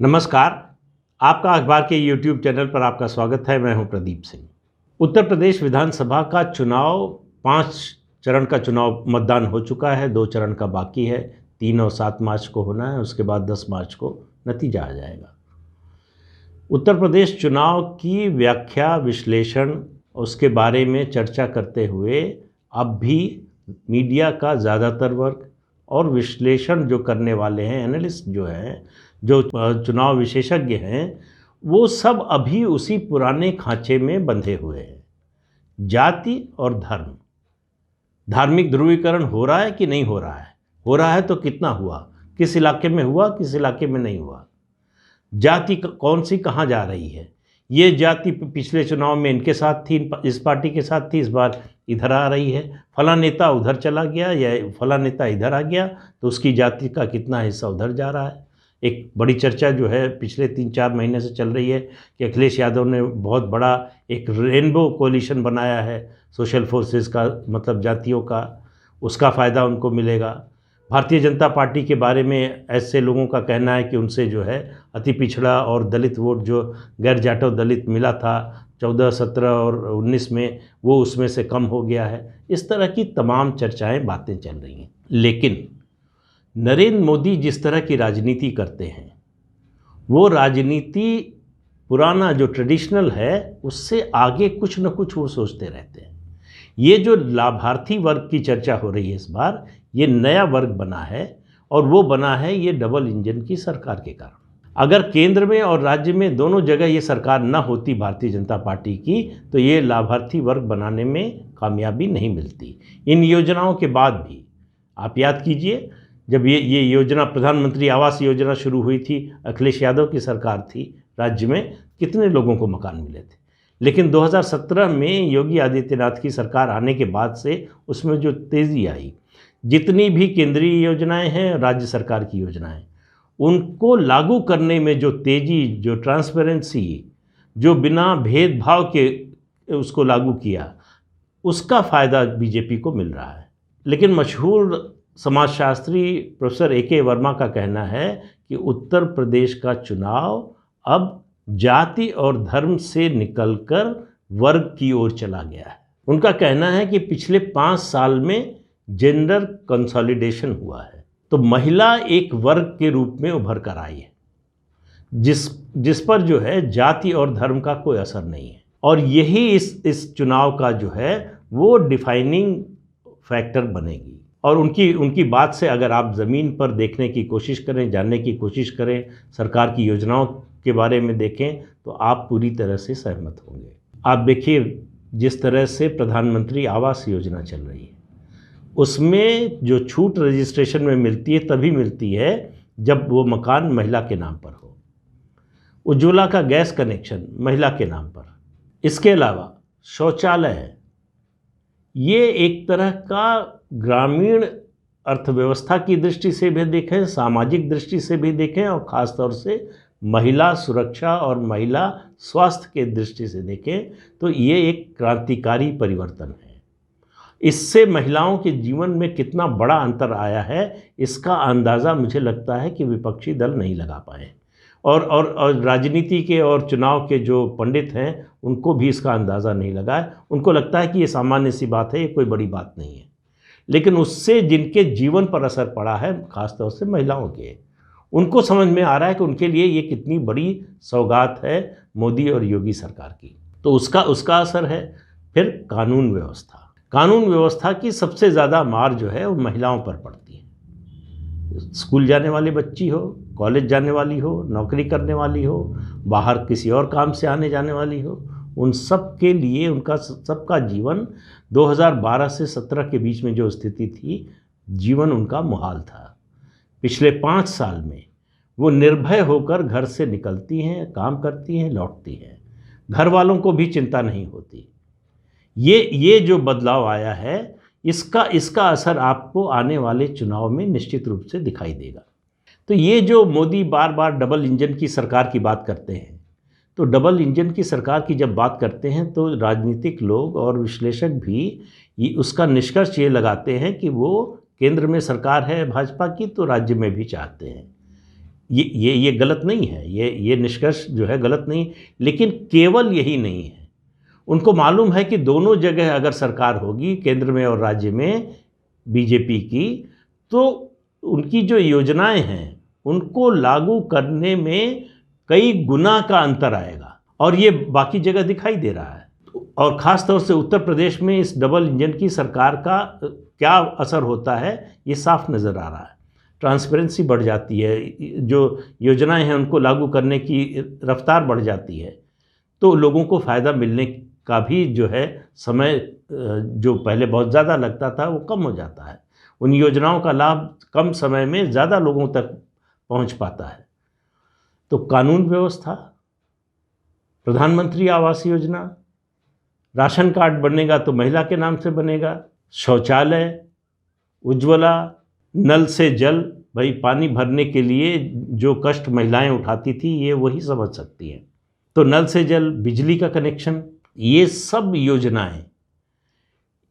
नमस्कार। आपका अखबार के YouTube चैनल पर आपका स्वागत है। मैं हूं प्रदीप सिंह। उत्तर प्रदेश विधानसभा का चुनाव 5 चरण का चुनाव मतदान हो चुका है, 2 चरण का बाकी है। 3 और 7 मार्च को होना है, उसके बाद 10 मार्च को नतीजा आ जाएगा। उत्तर प्रदेश चुनाव की व्याख्या, विश्लेषण, उसके बारे में चर्चा करते हुए अब भी मीडिया का ज़्यादातर वर्ग और विश्लेषण जो करने वाले हैं, एनालिस्ट जो हैं, जो चुनाव विशेषज्ञ हैं, वो सब अभी उसी पुराने खांचे में बंधे हुए हैं। जाति और धर्म, धार्मिक ध्रुवीकरण हो रहा है कि नहीं हो रहा है? हो रहा है तो कितना हुआ, किस इलाके में हुआ, किस इलाके में नहीं हुआ, जाति कौन सी कहाँ जा रही है। ये जाति पिछले चुनाव में इनके साथ थी, इस पार्टी के साथ थी, इस बार इधर आ रही है। फला नेता उधर चला गया या फला नेता इधर आ गया तो उसकी जाति का कितना हिस्सा उधर जा रहा है। एक बड़ी चर्चा जो है पिछले 3-4 महीने से चल रही है कि अखिलेश यादव ने बहुत बड़ा एक रेनबो कोलिशन बनाया है सोशल फोर्सेस का, मतलब जातियों का, उसका फ़ायदा उनको मिलेगा। भारतीय जनता पार्टी के बारे में ऐसे लोगों का कहना है कि उनसे जो है अति पिछड़ा और दलित वोट जो गैर जाटव दलित मिला था 14, 17 और 19 में, वो उसमें से कम हो गया है। इस तरह की तमाम चर्चाएं, बातें चल रही हैं। लेकिन नरेंद्र मोदी जिस तरह की राजनीति करते हैं, वो राजनीति पुराना जो ट्रेडिशनल है उससे आगे कुछ न कुछ वो सोचते रहते हैं। ये जो लाभार्थी वर्ग की चर्चा हो रही है इस बार, ये नया वर्ग बना है और वो बना है ये डबल इंजन की सरकार के कारण। अगर केंद्र में और राज्य में दोनों जगह ये सरकार न होती भारतीय जनता पार्टी की, तो ये लाभार्थी वर्ग बनाने में कामयाबी नहीं मिलती। इन योजनाओं के बाद भी आप याद कीजिए, जब ये योजना प्रधानमंत्री आवास योजना शुरू हुई थी, अखिलेश यादव की सरकार थी, राज्य में कितने लोगों को मकान मिले थे। लेकिन 2017 में योगी आदित्यनाथ की सरकार आने के बाद से उसमें जो तेज़ी आई, जितनी भी केंद्रीय योजनाएं हैं, राज्य सरकार की योजनाएं, उनको लागू करने में जो तेज़ी, जो ट्रांसपेरेंसी, जो बिना भेदभाव के उसको लागू किया, उसका फ़ायदा बीजेपी को मिल रहा है। लेकिन मशहूर समाजशास्त्री प्रोफेसर A.K. वर्मा का कहना है कि उत्तर प्रदेश का चुनाव अब जाति और धर्म से निकलकर वर्ग की ओर चला गया है। उनका कहना है कि पिछले 5 साल में जेंडर कंसोलिडेशन हुआ है, तो महिला एक वर्ग के रूप में उभर कर आई है, जिस पर जो है जाति और धर्म का कोई असर नहीं है। और यही इस चुनाव का जो है वो डिफाइनिंग फैक्टर बनेगी। और उनकी बात से अगर आप ज़मीन पर देखने की कोशिश करें, जानने की कोशिश करें, सरकार की योजनाओं के बारे में देखें, तो आप पूरी तरह से सहमत होंगे। आप देखिए, जिस तरह से प्रधानमंत्री आवास योजना चल रही है, उसमें जो छूट रजिस्ट्रेशन में मिलती है तभी मिलती है जब वो मकान महिला के नाम पर हो। उज्ज्वला का गैस कनेक्शन महिला के नाम पर। इसके अलावा शौचालय है, ये एक तरह का ग्रामीण अर्थव्यवस्था की दृष्टि से भी देखें, सामाजिक दृष्टि से भी देखें, और ख़ास तौर से महिला सुरक्षा और महिला स्वास्थ्य के दृष्टि से देखें, तो ये एक क्रांतिकारी परिवर्तन है। इससे महिलाओं के जीवन में कितना बड़ा अंतर आया है, इसका अंदाज़ा मुझे लगता है कि विपक्षी दल नहीं लगा पाए, और राजनीति के और चुनाव के जो पंडित हैं उनको भी इसका अंदाज़ा नहीं लगा है। उनको लगता है कि ये सामान्य सी बात है, ये कोई बड़ी बात नहीं है। लेकिन उससे जिनके जीवन पर असर पड़ा है, ख़ासतौर से महिलाओं के, उनको समझ में आ रहा है कि उनके लिए ये कितनी बड़ी सौगात है मोदी और योगी सरकार की। तो उसका असर है। फिर कानून व्यवस्था की सबसे ज़्यादा मार जो है वो महिलाओं पर पड़ती है। स्कूल जाने वाली बच्ची हो, कॉलेज जाने वाली हो, नौकरी करने वाली हो, बाहर किसी और काम से आने जाने वाली हो, उन सब के लिए उनका सबका जीवन 2012 से 17 के बीच में जो स्थिति थी, जीवन उनका मुहाल था। पिछले 5 साल में वो निर्भय होकर घर से निकलती हैं, काम करती हैं, लौटती हैं, घर वालों को भी चिंता नहीं होती। ये जो बदलाव आया है, इसका असर आपको आने वाले चुनाव में निश्चित रूप से दिखाई देगा। तो ये जो मोदी बार बार डबल इंजन की सरकार की बात करते हैं, तो डबल इंजन की सरकार की जब बात करते हैं तो राजनीतिक लोग और विश्लेषक भी उसका निष्कर्ष ये लगाते हैं कि वो केंद्र में सरकार है भाजपा की, तो राज्य में भी चाहते हैं। ये गलत नहीं है, ये निष्कर्ष जो है गलत नहीं, लेकिन केवल यही नहीं है। उनको मालूम है कि दोनों जगह अगर सरकार होगी, केंद्र में और राज्य में बीजेपी की, तो उनकी जो योजनाएं हैं उनको लागू करने में कई गुना का अंतर आएगा, और ये बाकी जगह दिखाई दे रहा है। और ख़ास तौर से उत्तर प्रदेश में इस डबल इंजन की सरकार का क्या असर होता है ये साफ नज़र आ रहा है। ट्रांसपेरेंसी बढ़ जाती है, जो योजनाएं हैं उनको लागू करने की रफ्तार बढ़ जाती है, तो लोगों को फ़ायदा मिलने का भी जो है समय जो पहले बहुत ज़्यादा लगता था वो कम हो जाता है। उन योजनाओं का लाभ कम समय में ज़्यादा लोगों तक पहुंच पाता है। तो कानून व्यवस्था, प्रधानमंत्री आवास योजना, राशन कार्ड बनेगा तो महिला के नाम से बनेगा, शौचालय, उज्ज्वला, नल से जल, भाई पानी भरने के लिए जो कष्ट महिलाएं उठाती थी ये वही समझ सकती हैं। तो नल से जल, बिजली का कनेक्शन, ये सब योजनाएं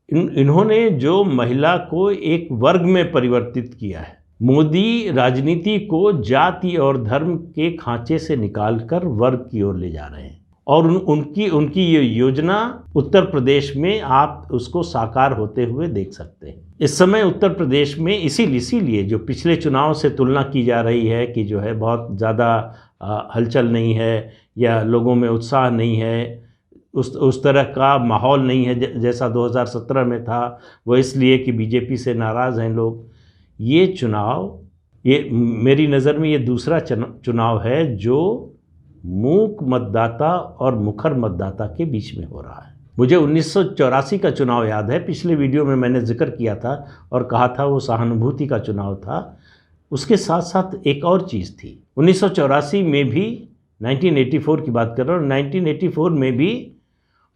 इन्होंने जो महिला को एक वर्ग में परिवर्तित किया है। मोदी राजनीति को जाति और धर्म के खांचे से निकालकर वर्ग की ओर ले जा रहे हैं, और उनकी ये योजना उत्तर प्रदेश में आप उसको साकार होते हुए देख सकते हैं। इस समय उत्तर प्रदेश में इसीलिए जो पिछले चुनाव से तुलना की जा रही है कि जो है बहुत ज़्यादा हलचल नहीं है या लोगों में उत्साह नहीं है, उस तरह का माहौल नहीं है जैसा 2017 में था, वो इसलिए कि बीजेपी से नाराज़ हैं लोग। ये चुनाव, ये मेरी नज़र में ये दूसरा चुनाव है जो मूक मतदाता और मुखर मतदाता के बीच में हो रहा है। मुझे 1984 का चुनाव याद है, पिछले वीडियो में मैंने जिक्र किया था और कहा था वो सहानुभूति का चुनाव था। उसके साथ साथ एक और चीज़ थी, 1984 में भी, 1984 की बात कर रहा हूँ, 1984 में भी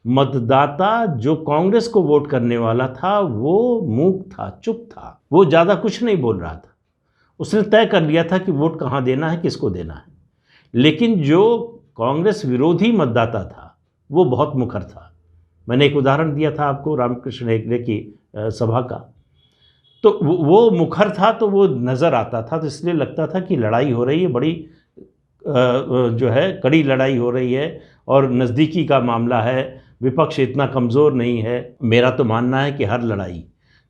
मतदाता जो कांग्रेस को वोट करने वाला था वो मूक था, चुप था, वो ज़्यादा कुछ नहीं बोल रहा था। उसने तय कर लिया था कि वोट कहाँ देना है, किसको देना है। लेकिन जो कांग्रेस विरोधी मतदाता था वो बहुत मुखर था। मैंने एक उदाहरण दिया था आपको रामकृष्ण हेगड़े की सभा का, तो वो मुखर था, तो वो नज़र आता था, तो इसलिए लगता था कि लड़ाई हो रही है, बड़ी जो है कड़ी लड़ाई हो रही है और नज़दीकी का मामला है, विपक्ष इतना कमज़ोर नहीं है। मेरा तो मानना है कि हर लड़ाई,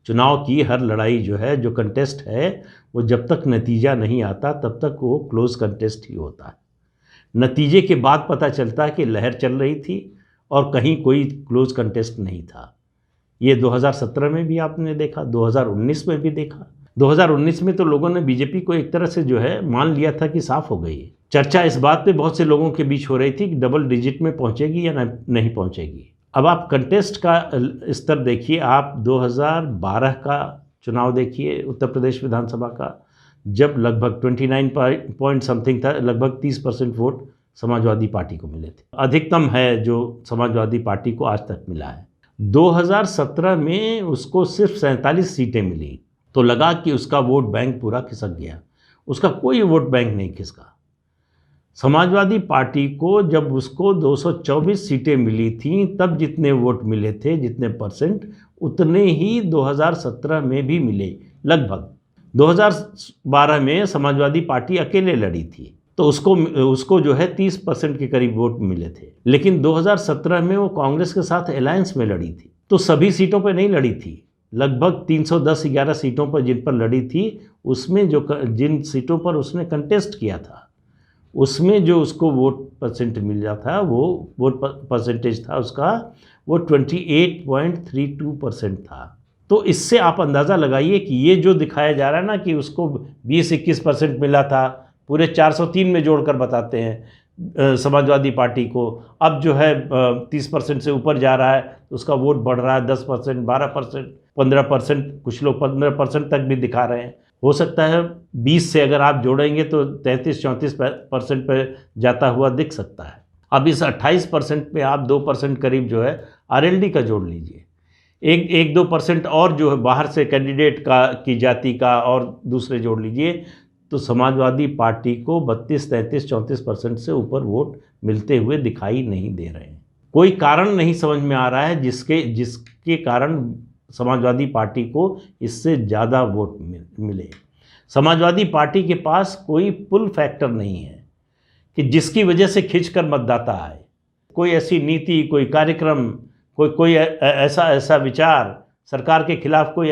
चुनाव की हर लड़ाई जो है, जो कंटेस्ट है, वो जब तक नतीजा नहीं आता तब तक वो क्लोज कंटेस्ट ही होता है। नतीजे के बाद पता चलता है कि लहर चल रही थी और कहीं कोई क्लोज कंटेस्ट नहीं था। ये 2017 में भी आपने देखा, 2019 में भी देखा। 2019 में तो लोगों ने बीजेपी को एक तरह से जो है मान लिया था कि साफ हो गई है। चर्चा इस बात पे बहुत से लोगों के बीच हो रही थी कि डबल डिजिट में पहुंचेगी या नहीं पहुंचेगी। अब आप कंटेस्ट का स्तर देखिए, आप 2012 का चुनाव देखिए उत्तर प्रदेश विधानसभा का, जब लगभग 29 पॉइंट समथिंग था, लगभग 30% वोट समाजवादी पार्टी को मिले थे। अधिकतम है जो समाजवादी पार्टी को आज तक मिला है। 2017 में उसको सिर्फ 47 सीटें मिली, तो लगा कि उसका वोट बैंक पूरा खिसक गया। उसका कोई वोट बैंक नहीं खिसका। समाजवादी पार्टी को जब उसको 224 सीटें मिली थीं, तब जितने वोट मिले थे, जितने परसेंट, उतने ही 2017 में भी मिले लगभग। 2012 में समाजवादी पार्टी अकेले लड़ी थी, तो उसको जो है 30% के करीब वोट मिले थे। लेकिन 2017 में वो कांग्रेस के साथ अलायंस में लड़ी थी, तो सभी सीटों पर नहीं लड़ी थी। लगभग 310-11 सीटों पर जिन पर लड़ी थी, उसमें जिन सीटों पर उसने कंटेस्ट किया था, उसमें जो उसको वोट परसेंट मिला था, वो वोट परसेंटेज था उसका, वो 28.32% था। तो इससे आप अंदाज़ा लगाइए कि ये जो दिखाया जा रहा है ना कि उसको 20-21% मिला था, पूरे 403 में जोड़कर बताते हैं समाजवादी पार्टी को, अब जो है 30% से ऊपर जा रहा है, तो उसका वोट बढ़ रहा है 10%, 12%, 15%, कुछ लोग 15% तक भी दिखा रहे हैं। हो सकता है 20 से अगर आप जोड़ेंगे तो 33-34% पर जाता हुआ दिख सकता है। अब इस 28% पे आप 2% करीब जो है आरएलडी का जोड़ लीजिए, एक 2% और जो है बाहर से कैंडिडेट की जाति का और दूसरे जोड़ लीजिए, तो समाजवादी पार्टी को 32-33-34% से ऊपर वोट मिलते हुए दिखाई नहीं दे रहे हैं। कोई कारण नहीं समझ में आ रहा है जिसके कारण समाजवादी पार्टी को इससे ज़्यादा वोट मिले। समाजवादी पार्टी के पास कोई पुल फैक्टर नहीं है कि जिसकी वजह से खिंचकर मतदाता आए। कोई ऐसी नीति, कोई कार्यक्रम, कोई ऐसा विचार, सरकार के खिलाफ कोई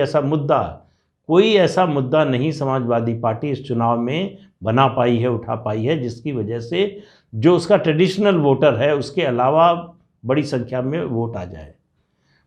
ऐसा मुद्दा नहीं समाजवादी पार्टी इस चुनाव में बना पाई है, उठा पाई है, जिसकी वजह से जो उसका ट्रेडिशनल वोटर है उसके अलावा बड़ी संख्या में वोट आ जाए।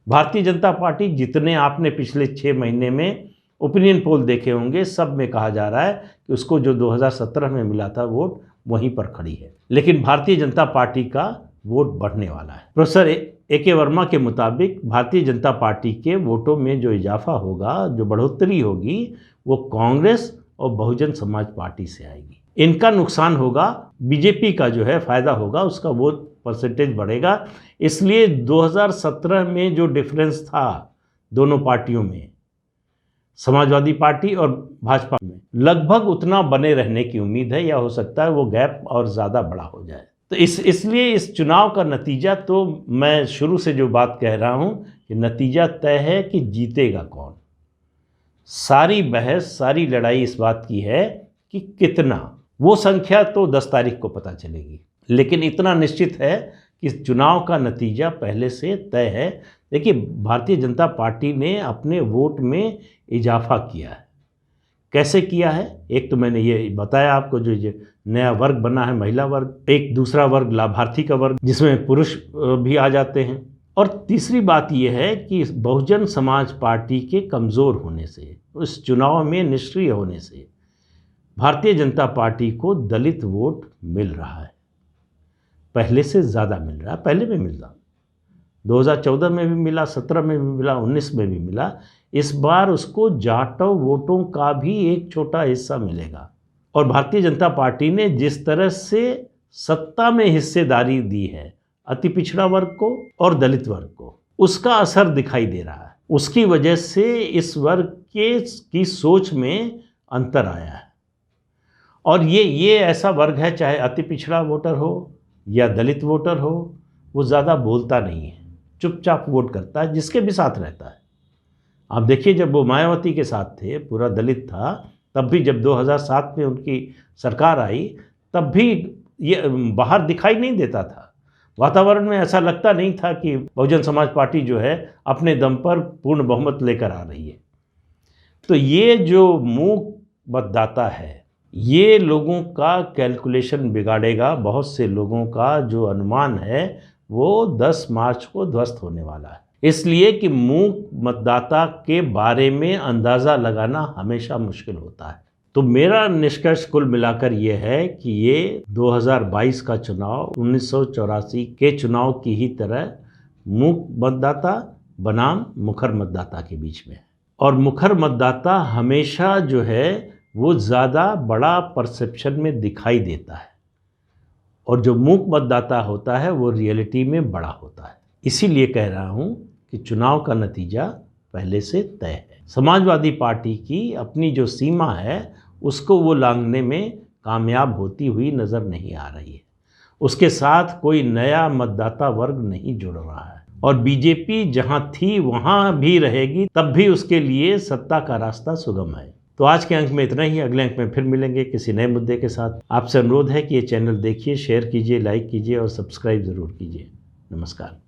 भारतीय जनता पार्टी, जितने आपने पिछले 6 महीने में ओपिनियन पोल देखे होंगे, सब में कहा जा रहा है कि उसको जो 2017 में मिला था वोट वहीं पर खड़ी है। लेकिन भारतीय जनता पार्टी का वोट बढ़ने वाला है। Professor A K. वर्मा के मुताबिक भारतीय जनता पार्टी के वोटों में जो इजाफा होगा, जो बढ़ोतरी होगी, वो कांग्रेस और बहुजन समाज पार्टी से आएगी। इनका नुकसान होगा, बीजेपी का जो है फ़ायदा होगा, उसका वोट परसेंटेज बढ़ेगा। इसलिए 2017 में जो डिफरेंस था दोनों पार्टियों में, समाजवादी पार्टी और भाजपा में, लगभग उतना बने रहने की उम्मीद है, या हो सकता है वो गैप और ज़्यादा बड़ा हो जाए। तो इसलिए इस चुनाव का नतीजा, तो मैं शुरू से जो बात कह रहा हूँ कि नतीजा तय है कि जीतेगा कौन। सारी बहस, सारी लड़ाई इस बात की है कि कितना, वो संख्या तो 10 तारीख को पता चलेगी। लेकिन इतना निश्चित है कि चुनाव का नतीजा पहले से तय है। देखिए, भारतीय जनता पार्टी ने अपने वोट में इजाफा किया है। कैसे किया है? एक तो मैंने ये बताया आपको, जो नया वर्ग बना है, महिला वर्ग, एक दूसरा वर्ग लाभार्थी का वर्ग, जिसमें पुरुष भी आ जाते हैं, और तीसरी बात यह है कि बहुजन समाज पार्टी के कमज़ोर होने से, उस चुनाव में निष्क्रिय होने से भारतीय जनता पार्टी को दलित वोट मिल रहा है। पहले से ज़्यादा मिल रहा है। पहले भी मिला, 2014 में भी मिला, 17 में भी मिला, 19 में भी मिला। इस बार उसको जाटव वोटों का भी एक छोटा हिस्सा मिलेगा। और भारतीय जनता पार्टी ने जिस तरह से सत्ता में हिस्सेदारी दी है अति पिछड़ा वर्ग को और दलित वर्ग को, उसका असर दिखाई दे रहा है। उसकी वजह से इस वर्ग की सोच में अंतर आया है। और ये ऐसा वर्ग है, चाहे अति पिछड़ा वोटर हो या दलित वोटर हो, वो ज़्यादा बोलता नहीं है, चुपचाप वोट करता है, जिसके भी साथ रहता है। आप देखिए, जब वो मायावती के साथ थे, पूरा दलित था, तब भी जब 2007 में उनकी सरकार आई, तब भी ये बाहर दिखाई नहीं देता था। वातावरण में ऐसा लगता नहीं था कि बहुजन समाज पार्टी जो है अपने दम पर पूर्ण बहुमत लेकर आ रही है। तो ये जो मूक मतदाता है, ये लोगों का कैलकुलेशन बिगाड़ेगा। बहुत से लोगों का जो अनुमान है वो 10 मार्च को ध्वस्त होने वाला है। इसलिए कि मूक मतदाता के बारे में अंदाज़ा लगाना हमेशा मुश्किल होता है। तो मेरा निष्कर्ष कुल मिलाकर ये है कि ये 2022 का चुनाव 1984 के चुनाव की ही तरह मूक मतदाता बनाम मुखर मतदाता के बीच में है। और मुखर मतदाता हमेशा जो है वो ज़्यादा बड़ा परसेप्शन में दिखाई देता है, और जो मूक मतदाता होता है वो रियलिटी में बड़ा होता है। इसीलिए कह रहा हूँ कि चुनाव का नतीजा पहले से तय है। समाजवादी पार्टी की अपनी जो सीमा है उसको वो लांघने में कामयाब होती हुई नज़र नहीं आ रही है। उसके साथ कोई नया मतदाता वर्ग नहीं जुड़ रहा है, और बीजेपी जहाँ थी वहाँ भी रहेगी, तब भी उसके लिए सत्ता का रास्ता सुगम है। तो आज के अंक में इतना ही। अगले अंक में फिर मिलेंगे किसी नए मुद्दे के साथ। आपसे अनुरोध है कि ये चैनल देखिए, शेयर कीजिए, लाइक कीजिए और सब्सक्राइब ज़रूर कीजिए। नमस्कार।